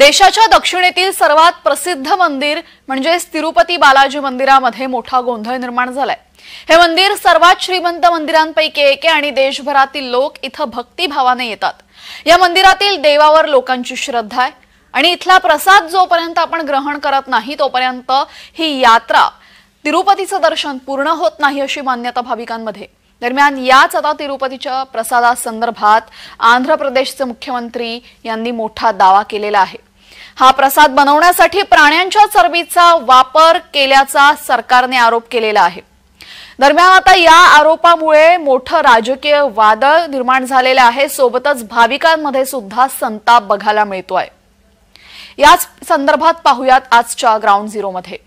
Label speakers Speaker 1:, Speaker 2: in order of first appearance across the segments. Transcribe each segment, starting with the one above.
Speaker 1: देशाच्या दक्षिणेतील सर्वात प्रसिद्ध मंदिर म्हणजे तिरुपती बालाजी मंदिरामध्ये मोठा गोंधळ निर्माण झालाय। हे मंदिर सर्वात श्रीमंत मंदिरांपैकी एक आहे आणि देशभरातील लोक इथं भक्तिभावाने येतात। या मंदिरातील देवावर लोकांची श्रद्धा आहे आणि इथला प्रसाद जोपर्यंत आपण ग्रहण करत नाही तोपर्यंत ही यात्रा तिरुपतीचं दर्शन पूर्ण होत नाही अशी मान्यता भाविकांमध्ये। दरम्यान याच आता तिरुपतीच्या प्रसादासंदर्भात आंध्र प्रदेशचे मुख्यमंत्री यांनी मोठा दावा केलेला आहे। हा प्रसाद बनवण्यासाठी प्राण्यांच्या चरबीचा वापर केल्याचा सरकारने आरोप केलेला आहे। दरम्यान आता या आरोपामुळे मोठं राजकीय वादळ निर्माण झालेलं आहे। सोबतच भाविकांमध्ये सुद्धा संताप बघायला मिळतोय। याच संदर्भात पाहूयात आजच्या ग्राउंड झिरो मध्ये।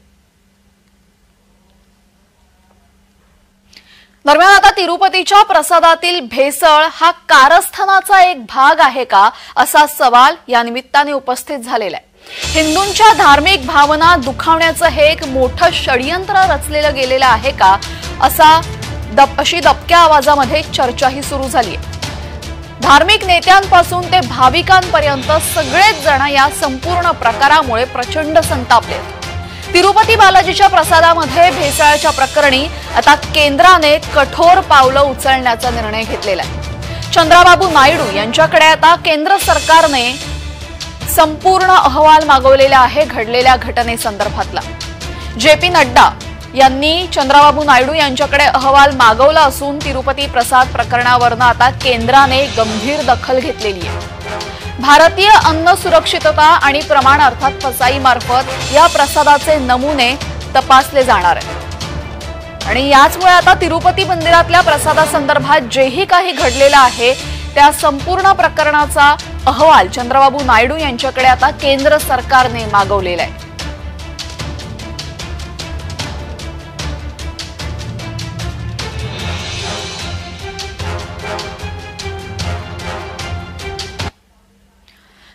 Speaker 1: दरम्यान आता तिरुपतीच्या प्रसादातील भेसळ हा कारस्थानाचा एक भाग आहे का असा सवाल या निमित्ताने उपस्थित झालेला आहे। हिंदूंच्या धार्मिक भावना दुखावण्याचं हे एक मोठं षडयंत्र रचलेलं गेलेलं आहे का अशी दबक्या आवाजामध्ये चर्चाही सुरू झाली आहे। धार्मिक नेत्यांपासून ते भाविकांपर्यंत सगळेच जण या संपूर्ण प्रकारामुळे प्रचंड संतापले। तिरुपती बालाजीच्या प्रसादामध्ये भेसळाच्या प्रकरणी आता केंद्राने कठोर पावलं उचलण्याचा निर्णय घेतलेला आहे। चंद्राबाबू नायडू यांच्याकडे आता केंद्र सरकारने संपूर्ण अहवाल मागवलेला आहे घडलेल्या घटनेसंदर्भातला। जेपी नड्डा यांनी चंद्राबाबू नायडू यांच्याकडे अहवाल मागवला असून तिरुपती प्रसाद प्रकरणावरनं आता केंद्राने गंभीर दखल घेतलेली आहे। भारतीय अन्न सुरक्षितता आणि प्रमाण अर्थात फसाई मार्फत या प्रसादाचे नमुने तपासले जाणार आहेत आणि याचमुळे आता तिरुपती मंदिरातल्या प्रसादासंदर्भात जेही काही घडलेलं आहे त्या संपूर्ण प्रकरणाचा अहवाल चंद्रबाबू नायडू यांच्याकडे आता केंद्र सरकारने मागवलेला आहे।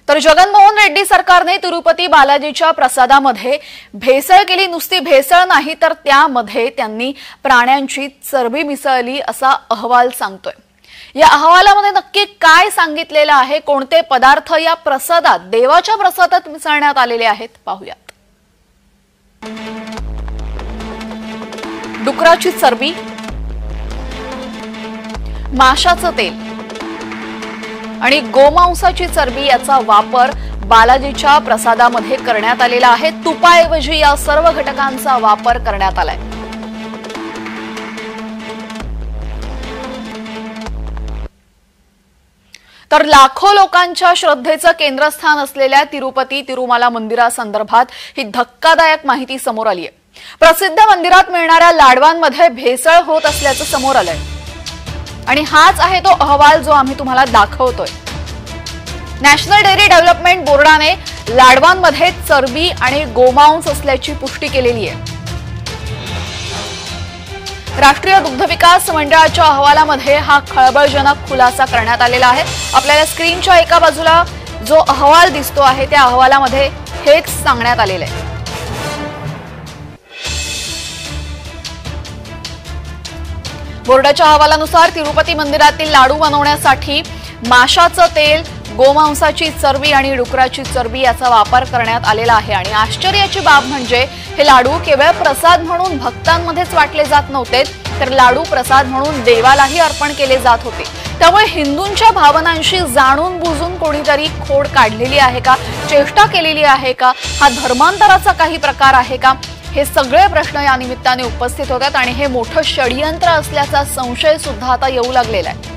Speaker 1: तर जगनमोहन रेड्डी सरकारने तिरुपती बालाजीच्या प्रसादामध्ये भेसळ केली। नुसती भेसळ नाही तर त्यामध्ये त्यांनी प्राण्यांची चरबी मिसळली असा अहवाल सांगतोय। या अहवालामध्ये नक्की काय सांगितलेलं आहे, कोणते पदार्थ या प्रसादात देवाच्या प्रसादात मिसळण्यात आलेले आहेत पाहूयात। डुकराची चरबी, माशाचं तेल आणि गोमांसाची चरबी याचा वापर बालाजीच्या प्रसादामध्ये करण्यात आलेला आहे। तुपाऐवजी या सर्व घटकांचा वापर करण्यात आलाय। तर लाखो लोकांच्या श्रद्धेचं केंद्रस्थान असलेल्या तिरुपती तिरुमाला मंदिरासंदर्भात ही धक्कादायक माहिती समोर आली आहे। प्रसिद्ध मंदिरात मिळणाऱ्या लाडवांमध्ये भेसळ होत असल्याचं समोर आलंय आणि हाच आहे तो अहवाल जो आम्ही तुम्हाला दाखवतोय। नॅशनल डेअरी डेव्हलपमेंट बोर्डाने लाडवांमध्ये चरबी आणि गोमांस असल्याची पुष्टी केलेली आहे। राष्ट्रीय दुग्ध विकास मंडळाच्या अहवालामध्ये हा खळबळजनक खुलासा करण्यात आलेला आहे। आपल्याला स्क्रीनच्या एका बाजूला जो अहवाल दिसतो आहे त्या अहवालामध्ये हेच सांगण्यात आलेलं आहे। बोर्डाच्या अहवालानुसार तिरुपती मंदिरातील लाडू बनवण्यासाठी माशाचं तेल, गोमांसाची चरबी आणि डुकराची चरबी याचा वापर करण्यात आलेला आहे आणि आश्चर्याची बाब म्हणजे हे लाडू केवळ प्रसाद म्हणून भक्तांमध्येच वाटले जात नव्हते तर लाडू प्रसाद म्हणून देवालाही अर्पण केले जात होते। त्यामुळे हिंदूंच्या भावनांशी जाणून बुजून कोणीतरी खोड काढलेली आहे का, चेष्टा केलेली आहे का, हा धर्मांतराचा काही प्रकार आहे का, हे सगळे प्रश्न या निमित्ताने उपस्थित होतात आणि हे मोठं षडयंत्र असल्याचा संशय सुद्धा आता येऊ लागलेला आहे।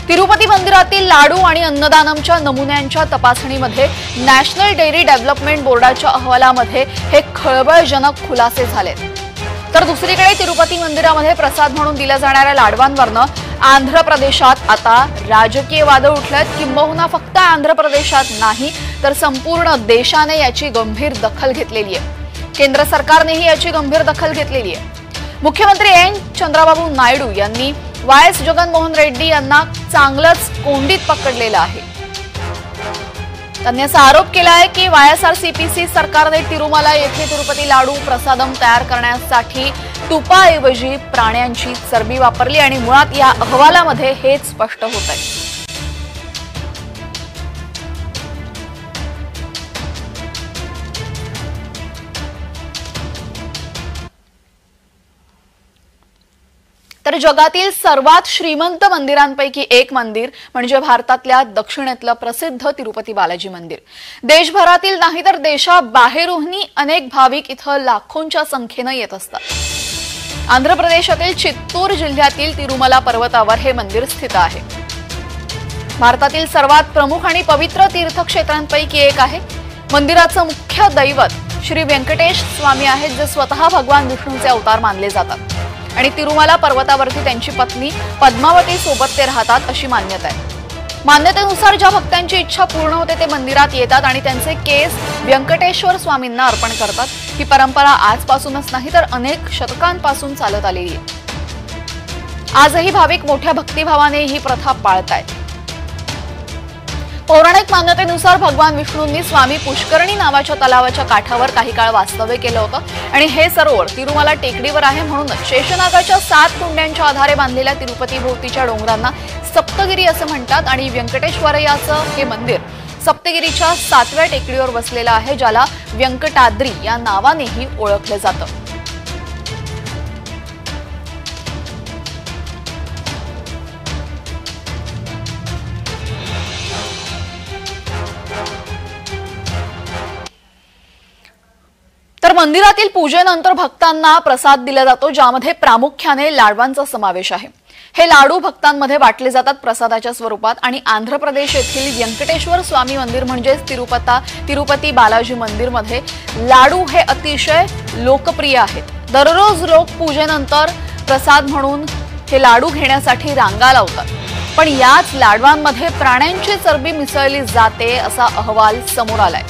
Speaker 1: तिरुपती मंदिरातील लाडू आणि अन्नदानमच्या नमुन्यांच्या तपासणीमध्ये नॅशनल डेअरी डेव्हलपमेंट बोर्डाच्या अहवालामध्ये हे खळबळजनक खुलासे झाले। तर दुसरीकडे तिरुपती मंदिरामध्ये प्रसाद म्हणून दिल्या जाणाऱ्या लाडवांवरनं आंध्र प्रदेशात आता राजकीय वादळ उठलेत। किंबहुना फक्त आंध्र प्रदेशात नाही तर संपूर्ण देशाने याची गंभीर दखल घेतलेली आहे। केंद्र सरकारनेही याची गंभीर दखल घेतलेली आहे। मुख्यमंत्री एन चंद्राबाबू नायडू यांनी वायएस जगनमोहन रेड्डी यांना चांगलंच कोंडीत पकडलेलं आहे। त्यांनी असा आरोप केला आहे की वायएसआरसीपी सरकारने तिरुमाला येथे तिरुपती लाडू प्रसादम तयार करण्यासाठी तुपाऐवजी प्राण्यांची चरबी वापरली आणि मुळात या अहवालामध्ये हेच स्पष्ट होत आहे। तर जगातील सर्वात श्रीमंत मंदिरांपैकी एक मंदिर म्हणजे भारतातल्या दक्षिणेतलं प्रसिद्ध तिरुपती बालाजी मंदिर. देशभरातील नाही तर देशाबाहेरूनही अनेक भाविक इथं लाखोंच्या संख्येनं येत असतात. आंध्र प्रदेशातील चित्तूर जिल्ह्यातील तिरुमला पर्वतावर हे मंदिर स्थित आहे. भारतातील सर्वात प्रमुख आणि पवित्र तीर्थक्षेत्रांपैकी एक आहे. मंदिराचं मुख्य दैवत श्री व्यंकटेश स्वामी आहेत, जे स्वतः भगवान विष्णूचे अवतार मानले जातात आणि तिरुमला पर्वतावरती त्यांची पत्नी पद्मावती सोबत ते राहतात अशी मान्यता आहे. मान्यतेनुसार ज्या भक्तांची इच्छा पूर्ण होते ते मंदिरात येतात आणि त्यांचे केस व्यंकटेश्वर स्वामींना अर्पण करतात. ही परंपरा आजपासूनच नाही तर अनेक शतकांपासून चालत आलेली आहे. आजही भाविक मोठ्या भक्तिभावाने ही प्रथा पाळतायत. पौराणिक मान्यतेनुसार भगवान विष्णूंनी स्वामी पुष्करणी नावाच्या तलावाच्या काठावर काही काळ वास्तव्य केलं होतं आणि हे सरोवर तिरुमला टेकडीवर आहे. म्हणूनच शेषनागाच्या 7 कुंड्यांच्या आधारे बांधलेल्या तिरुपती भोवतीच्या डोंगरांना सप्तगिरी असं म्हणतात आणि व्यंकटेश्वरयाचं हे मंदिर सप्तगिरीच्या 7व्या टेकडीवर वसलेलं आहे, ज्याला व्यंकटाद्री या नावानेही ओळखलं जातं. तर मंदिरातील पूजेनंतर भक्तांना प्रसाद दिला जातो, ज्यामध्ये प्रामुख्याने लाडवांचा समावेश आहे. हे लाडू भक्तांमध्ये वाटले जातात प्रसादाच्या स्वरूपात आणि आंध्र प्रदेश येथील व्यंकटेश्वर स्वामी मंदिर म्हणजेच तिरुपती बालाजी मंदिरमध्ये लाडू हे अतिशय लोकप्रिय आहेत. दररोज लोक पूजेनंतर प्रसाद म्हणून हे लाडू घेण्यासाठी रांगा लावतात. पण याच लाडवांमध्ये प्राण्यांची चरबी मिसळली जाते असा अहवाल समोर आलाय.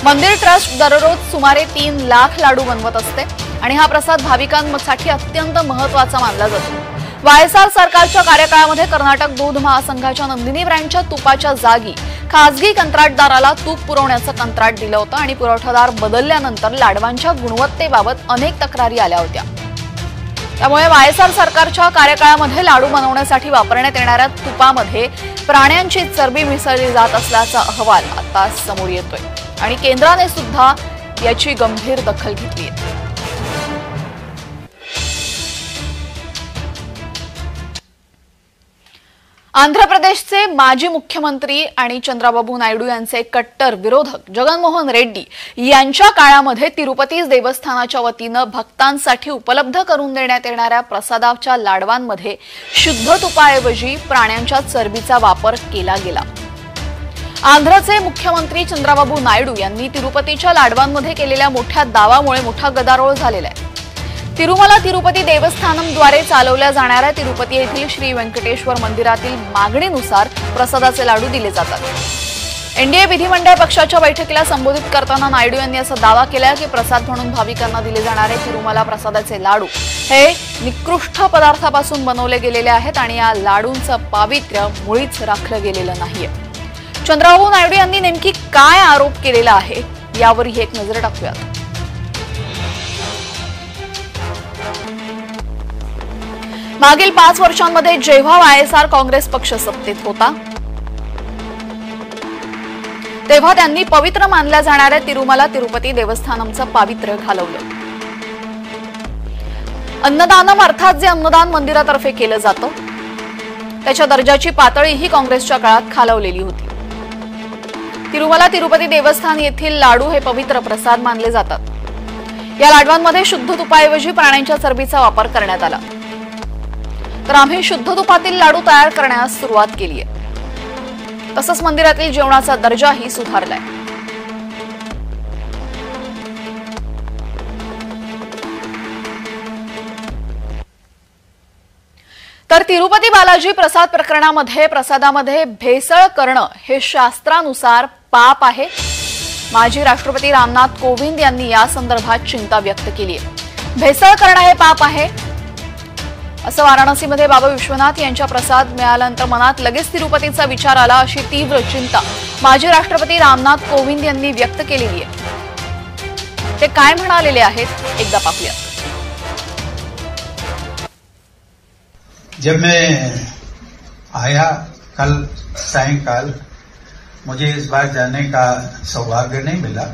Speaker 1: मंदिर ट्रस्ट दररोज सुमारे 3 लाख लाडू बनवत असते आणि हा प्रसाद भाविकांसाठी अत्यंत महत्त्वाचा मानला जातो. वायएसआर सरकारच्या कार्यकाळामध्ये कर्नाटक दूध महासंघाच्या नंदिनी ब्रँडच्या तुपाच्या जागी खासगी कंत्राटदाराला तूप पुरवण्याचं कंत्राट दिलं होतं आणि पुरवठादार बदलल्यानंतर लाडवांच्या गुणवत्तेबाबत अनेक तक्रारी आल्या होत्या. त्यामुळे वायएसआर सरकारच्या कार्यकाळामध्ये लाडू बनवण्यासाठी वापरण्यात येणाऱ्या तुपामध्ये प्राण्यांची चरबी मिसळली जात असल्याचा अहवाल आता समोर येतोय आणि केंद्राने सुद्धा याची गंभीर दखल घेतली आहे. आंध्र प्रदेशचे माजी मुख्यमंत्री आणि चंद्राबाबू नायडू यांचे कट्टर विरोधक जगनमोहन रेड्डी यांच्या काळामध्ये तिरुपती देवस्थानाच्या वतीनं भक्तांसाठी उपलब्ध करून देण्यात येणाऱ्या प्रसादाच्या लाडवांमध्ये शुद्ध तुपाऐवजी प्राण्यांच्या चरबीचा वापर केला गेला. आंध्रचे मुख्यमंत्री चंद्राबाबू नायडू यांनी तिरुपतीच्या लाडवांमध्ये केलेल्या मोठ्या दावामुळे मोठा गदारोळ झालेला आहे. तिरुमला तिरुपती देवस्थानमद्वारे चालवल्या जाणाऱ्या तिरुपती येथील श्री व्यंकटेश्वर मंदिरातील मागणीनुसार प्रसादाचे लाडू दिले जातात. एनडीए विधिमंडळ पक्षाच्या बैठकीला संबोधित करताना नायडू यांनी असा दावा केला की प्रसाद म्हणून भाविकांना दिले जाणारे तिरुमला प्रसादाचे लाडू हे निकृष्ट पदार्थापासून बनवले गेलेले आहेत आणि या लाडूंचं पावित्र्य मुळीच राखलं गेलेलं नाहीये. चंद्राबाबू नायडू यांनी नेमकी काय आरोप केलेला आहे यावरही एक नजर टाकूयात. मागील 5 वर्षांमध्ये जेव्हा वायएसआर काँग्रेस पक्ष सत्तेत होता तेव्हा त्यांनी पवित्र मानल्या जाणाऱ्या तिरुमला तिरुपती देवस्थानमचं पावित्र्य घालवलं. अन्नदानम अर्थात जे अन्नदान मंदिरातर्फे केलं जातं त्याच्या दर्जाची पातळीही काँग्रेसच्या काळात खालवलेली होती. तिरुमला तिरुपती देवस्थान येथील लाडू हे पवित्र प्रसाद मानले जातात. या लाडवांमध्ये शुद्ध तुपाऐवजी प्राण्यांच्या चरबीचा वापर करण्यात आला. तर आम्ही शुद्ध तुपातील लाडू तयार करण्यास सुरुवात केली आहे. तसंच मंदिरातील जेवणाचा दर्जाही सुधारलाय. तर तिरुपती बालाजी प्रसाद प्रकरणामध्ये प्रसादामध्ये भेसळ करणं हे शास्त्रानुसार पाप आहे. माजी राष्ट्रपती रामनाथ कोविंद यांनी या संदर्भात चिंता व्यक्त केली आहे. भेसळ करणं हे पाप आहे असं वाराणसीमध्ये बाबा विश्वनाथ यांच्या प्रसाद मिळाल्यानंतर मनात लगेच तिरुपतीचा विचार आला अशी तीव्र चिंता माजी राष्ट्रपती रामनाथ कोविंद यांनी व्यक्त केलेली आहे. ते काय म्हणालेले आहेत एकदा पाहूया.
Speaker 2: जब मैं आया कल सायंकाल, मुझे इस बार जाने का सौभाग्य नहीं मिला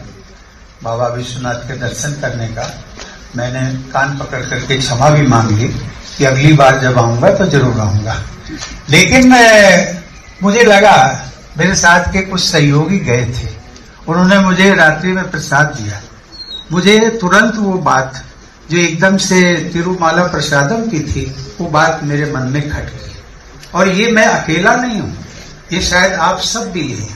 Speaker 2: बाबा विश्वनाथ के दर्शन करने का. मैंने कान पकड़ करके क्षमा भी मांग ली कि अगली बार जब आऊंगा तो जरूर आऊंगा। लेकिन मुझे लगा, मेरे साथ के कुछ सहयोगी गए थे, उन्होंने मुझे रात्रि में प्रसाद दिया। मुझे तुरंत वो बात जो एकदम से तिरुमाला प्रसादम की थी, वो बात मेरे मन में खट गई। और ये मैं अकेला नहीं हूं, ये शायद आप सब भी हैं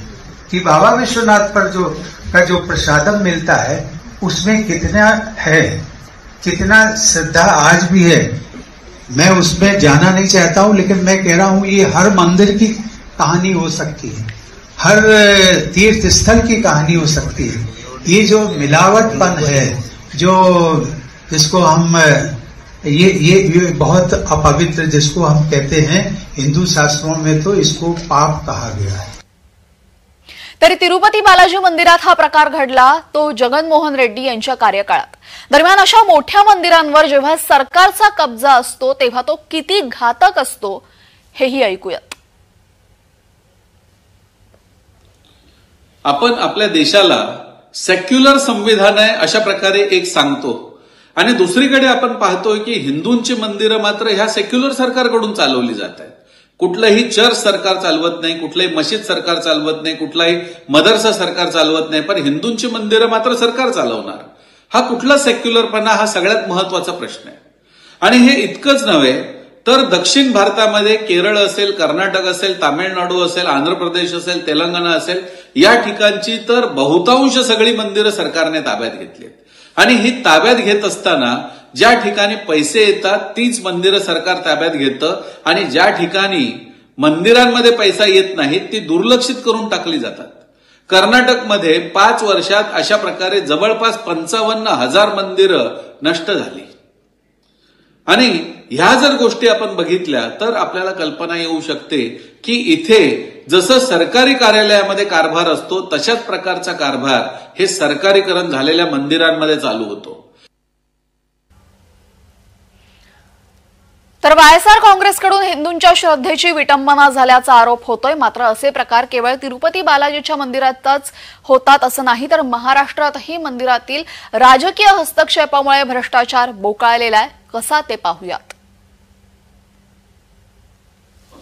Speaker 2: कि बाबा विश्वनाथ पर जो प्रसादम मिलता है उसमें कितना है, कितना श्रद्धा आज भी है। मैं उसमें जाना नहीं चाहता हूं, लेकिन मैं कह रहा हूं ये हर मंदिर की कहानी हो सकती है, हर तीर्थ स्थल की कहानी हो सकती है। ये जो मिलावटपन है, जिसको हम ये बहुत अपवित्र, जिसको हम कहते हैं हिंदू शास्त्रों में तो इसको पाप कहा गया है।
Speaker 1: तरी तिरुपती बालाजी मंदिरात हा प्रकार घडला तो जगनमोहन रेड्डी यांच्या कार्यकाळात। दरम्यान अशा मोठ्या मंदिरांवर जेव्हा सरकारचा कब्जा असतो तेव्हा तो किती घातक असतो हेही ऐकूयात।
Speaker 3: आपण आपल्या देशाला सेक्युलर संविधान आहे अशा प्रकारे एक सांगतो आणि दुसरीकडे आपण पाहतोय की हिंदूंची मंदिरं मात्र ह्या सेक्युलर सरकारकडून चालवली जात आहेत। कुठलंही चर्च सरकार चालवत नाही, कुठलंही मशीद सरकार चालवत नाही, कुठलाही मदरसा सरकार चालवत नाही, पण हिंदूंची मंदिरं मात्र सरकार चालवणार। हा कुठला सेक्युलरपणा, हा सगळ्यात महत्वाचा प्रश्न आहे। आणि हे इतकंच नव्हे तर दक्षिण भारतामध्ये केरळ असेल, कर्नाटक असेल, तामिळनाडू असेल, आंध्र प्रदेश असेल, तेलंगणा असेल, या ठिकाणची तर बहुतांश सगळी मंदिरं सरकारने ताब्यात घेतली आहेत। आणि ही ताब्यात घेत असताना ज्या ठिकाणी पैसे येतात तीच मंदिरं सरकार ताब्यात घेतं आणि ज्या ठिकाणी मंदिरांमध्ये पैसा येत नाही ती दुर्लक्षित करून टाकली जातात। कर्नाटकमध्ये 5 वर्षात अशा प्रकारे जवळपास 55,000 मंदिरं नष्ट झाली। आणि ह्या जर गोष्टी आपण बघितल्या तर आपल्याला कल्पना येऊ शकते की इथे जसं सरकारी कार्यालयामध्ये कारभार असतो तशाच प्रकारचा कारभार हे सरकारीकरण झालेल्या मंदिरांमध्ये चालू होतो।
Speaker 1: तर वायएसआर काँग्रेसकडून हिंदूंच्या श्रद्धेची विटंबना झाल्याचा आरोप होतोय। मात्र असे प्रकार केवळ तिरुपती बालाजीच्या मंदिरातच होतात असं नाही, तर महाराष्ट्रातही मंदिरातील राजकीय हस्तक्षेपामुळे भ्रष्टाचार बोकाळलेला आहे। कसा ते पाहूयात।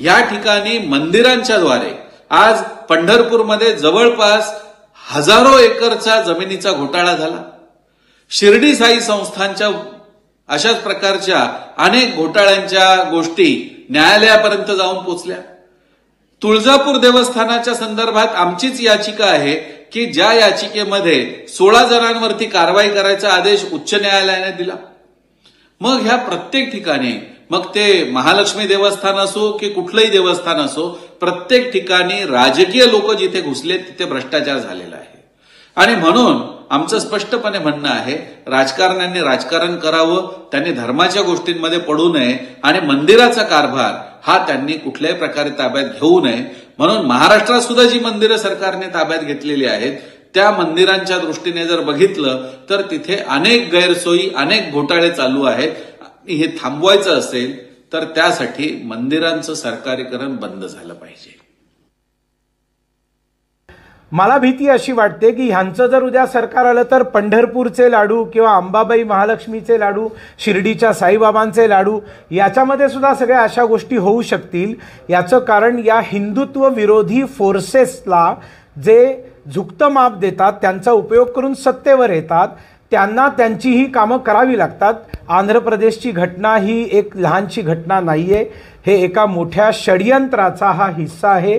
Speaker 3: या ठिकाणी मंदिरांच्या द्वारे आज पंढरपूरमध्ये जवळपास हजारो एकरचा जमिनीचा घोटाळा झाला। शिर्डी साई संस्थांच्या अशाच प्रकारच्या अनेक घोटाळ्यांच्या गोष्टी न्यायालयापर्यंत जाऊन पोहोचल्या। तुळजापूर देवस्थानाच्या संदर्भात आमचीच याचिका आहे की ज्या याचिकेमध्ये 16 जणांवरती कारवाई करायचा आदेश उच्च न्यायालयाने दिला। मग ह्या प्रत्येक ठिकाणी, मग ते महालक्ष्मी देवस्थान असो की कुठलंही देवस्थान असो, प्रत्येक ठिकाणी राजकीय लोक जिथे घुसले तिथे भ्रष्टाचार झालेला आहे। आणि म्हणून आमचं स्पष्टपणे म्हणणं आहे, राजकारण्यांनी राजकारण करावं, त्यांनी धर्माच्या गोष्टींमध्ये पडू नये आणि मंदिराचा कारभार हा त्यांनी कुठल्याही प्रकारे ताब्यात घेऊ नये। म्हणून महाराष्ट्रात सुद्धा जी मंदिरं सरकारने ताब्यात घेतलेली आहेत त्या मंदिरांच्या दृष्टीने जर बघितलं तर तिथे अनेक गैरसोयी, अनेक घोटाळे चालू आहेत। हे थांबवायचं असेल तर त्यासाठी मंदिरांचं सरकारीकरण बंद झालं पाहिजे।
Speaker 4: मला भीती अशी वाटते की ह्यांचं जर उद्या सरकार आलं तर पंढरपूरचे लाडू किंवा अंबाबाई महालक्ष्मीचे लाडू, शिर्डीच्या साईबाबांचे लाडू याच्यामध्ये सुद्धा सगळ्या अशा गोष्टी होऊ शकतील। याचं कारण या हिंदुत्व विरोधी फोर्सेसला जे झुकतं माप देतात, त्यांचा उपयोग करून सत्तेवर येतात, त्यांना त्यांची ही कामं करावी लागतात। आंध्र प्रदेशची घटना ही एक लहानशी घटना नाहीये, हे एका मोठ्या षडयंत्राचा हा हिस्सा आहे।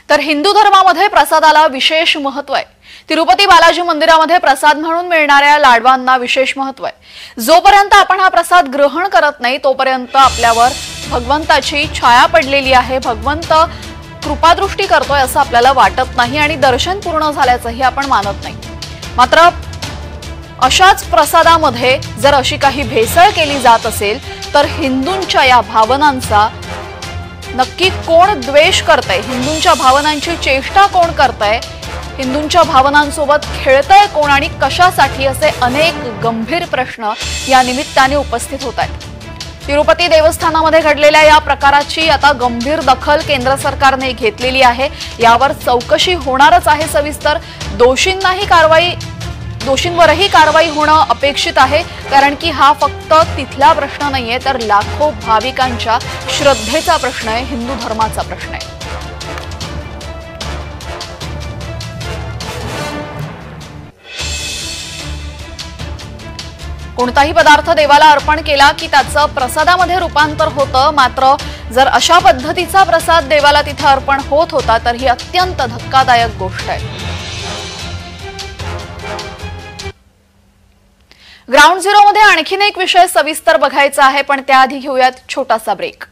Speaker 1: तर हिंदू धर्मामध्ये प्रसादाला विशेष महत्व आहे। तिरुपती बालाजी मंदिरामध्ये प्रसाद म्हणून मिळणाऱ्या लाडवांना विशेष महत्व आहे। जोपर्यंत आपण हा प्रसाद ग्रहण करत नाही तोपर्यंत आपल्यावर भगवंताची छाया पडलेली आहे, भगवंत कृपादृष्टी करतोय असं आपल्याला वाटत नाही आणि दर्शन पूर्ण झाल्याचंही आपण मानत नाही। मात्र अशाच प्रसादामध्ये जर अशी काही भेसळ केली जात असेल तर हिंदूंच्या या भावनांचा नक्की कोण द्वेष करतंय, हिंदूंच्या भावनांची चेष्टा कोण करतंय, हिंदूंच्या भावनांसोबत खेळतंय कोण आणि कशासाठी, असे अनेक गंभीर प्रश्न या निमित्ताने उपस्थित होत आहेत। तिरुपती देवस्थानामध्ये घडलेल्या या प्रकाराची आता गंभीर दखल केंद्र सरकारने घेतलेली आहे। यावर चौकशी होणारच आहे सविस्तर। दोषींवरही कारवाई होणं अपेक्षित आहे, कारण की हा फक्त तिथला प्रश्न नाहीये, तर लाखो भाविकांच्या श्रद्धेचा प्रश्न आहे, हिंदू धर्माचा प्रश्न आहे। कोणताही पदार्थ देवाला अर्पण केला की त्याचं प्रसादामध्ये रूपांतर होतं, मात्र जर अशा पद्धतीचा प्रसाद देवाला तिथे अर्पण होत होता तर ही अत्यंत धक्कादायक गोष्ट आहे। ग्राउंड झिरो मध्ये आणखीन एक विषय सविस्तर बघायचा आहे, पण त्याआधी घेऊयात छोटासा ब्रेक।